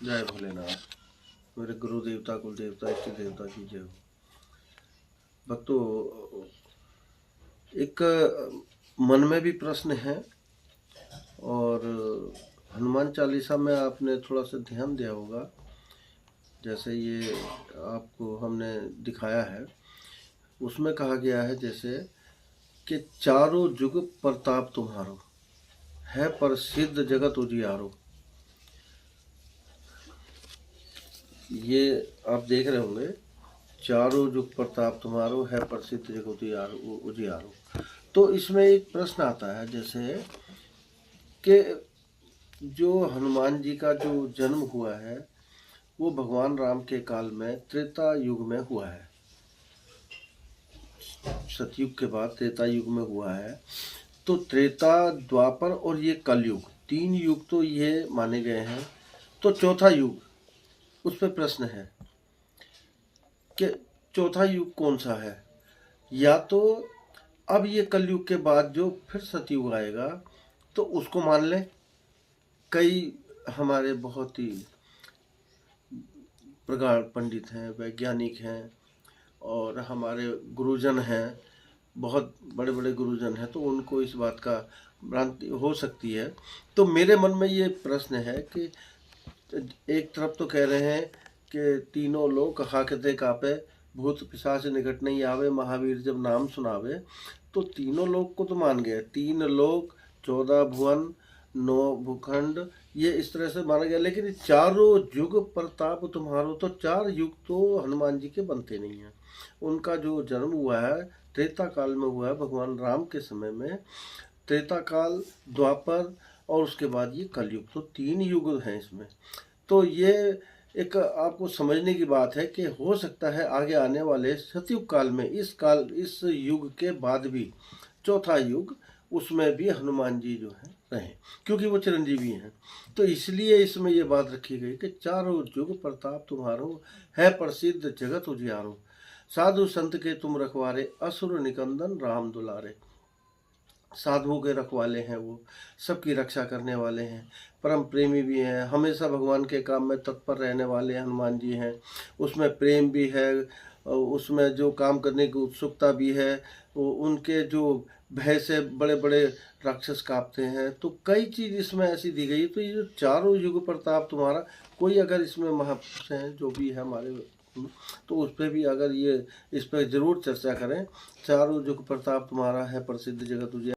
जय भोलेनाथ। मेरे गुरु देवता कुल देवता इष्ट देवता की जय हो। भक्तों, एक मन में भी प्रश्न है और हनुमान चालीसा में आपने थोड़ा सा ध्यान दिया होगा। जैसे ये आपको हमने दिखाया है, उसमें कहा गया है जैसे कि चारों जुग प्रताप तुम्हारो, है प्रसिद्ध जगत उजियारो। ये आप देख रहे होंगे, चारों जुग प्रताप तुम्हारो, है प्रसिद्ध जगत उजियारो। तो इसमें एक प्रश्न आता है जैसे कि जो हनुमान जी का जो जन्म हुआ है वो भगवान राम के काल में त्रेता युग में हुआ है। सतयुग के बाद त्रेता युग में हुआ है। तो त्रेता, द्वापर और ये कलयुग, तीन युग तो ये माने गए हैं। तो चौथा युग, उस पर प्रश्न है कि चौथा युग कौन सा है। या तो अब ये कलयुग के बाद जो फिर सतयुग आएगा तो उसको मान लें। कई हमारे बहुत ही प्रगाढ़ पंडित हैं, वैज्ञानिक हैं और हमारे गुरुजन हैं, बहुत बड़े बड़े गुरुजन हैं, तो उनको इस बात का भ्रांति हो सकती है। तो मेरे मन में ये प्रश्न है कि एक तरफ तो कह रहे हैं कि तीनों लोग हाकते कापे, भूत पिशाच निकट नहीं आवे, महावीर जब नाम सुनावे। तो तीनों लोग को तो मान गए, तीन लोग, 14 भुवन, 9 भूखंड, ये इस तरह से माना गया। लेकिन चारों युग प्रताप तुम्हारो, तो चार युग तो हनुमान जी के बनते नहीं हैं। उनका जो जन्म हुआ है त्रेता काल में हुआ है, भगवान राम के समय में। त्रेता काल, द्वापर और उसके बाद ये कलयुग, तो तीन युग हैं इसमें। तो ये एक आपको समझने की बात है कि हो सकता है आगे आने वाले सतयुग काल में, इस युग के बाद भी चौथा युग, उसमें भी हनुमान जी जो है रहे, क्योंकि वो चिरंजीवी हैं। तो इसलिए इसमें ये बात रखी गई कि चारों युग प्रताप तुम्हारो, है प्रसिद्ध जगत उजियारो। साधु संत के तुम रखवारे, असुर निकंदन राम दुलारे। साधुओं के रखवाले हैं वो, सबकी रक्षा करने वाले हैं, परम प्रेमी भी हैं, हमेशा भगवान के काम में तत्पर रहने वाले हनुमान जी हैं। उसमें प्रेम भी है, उसमें जो काम करने की उत्सुकता भी है। उनके जो भय से बड़े बड़े राक्षस कांपते हैं। तो कई चीज़ इसमें ऐसी दी गई। तो ये जो चारों युग प्रताप तुम्हारा, कोई अगर इसमें महापुरुष हैं जो भी है हमारे, तो उस पर भी अगर ये इस पर ज़रूर चर्चा करें। चारों युग प्रताप तुम्हारा, है प्रसिद्ध जगत उजियारो।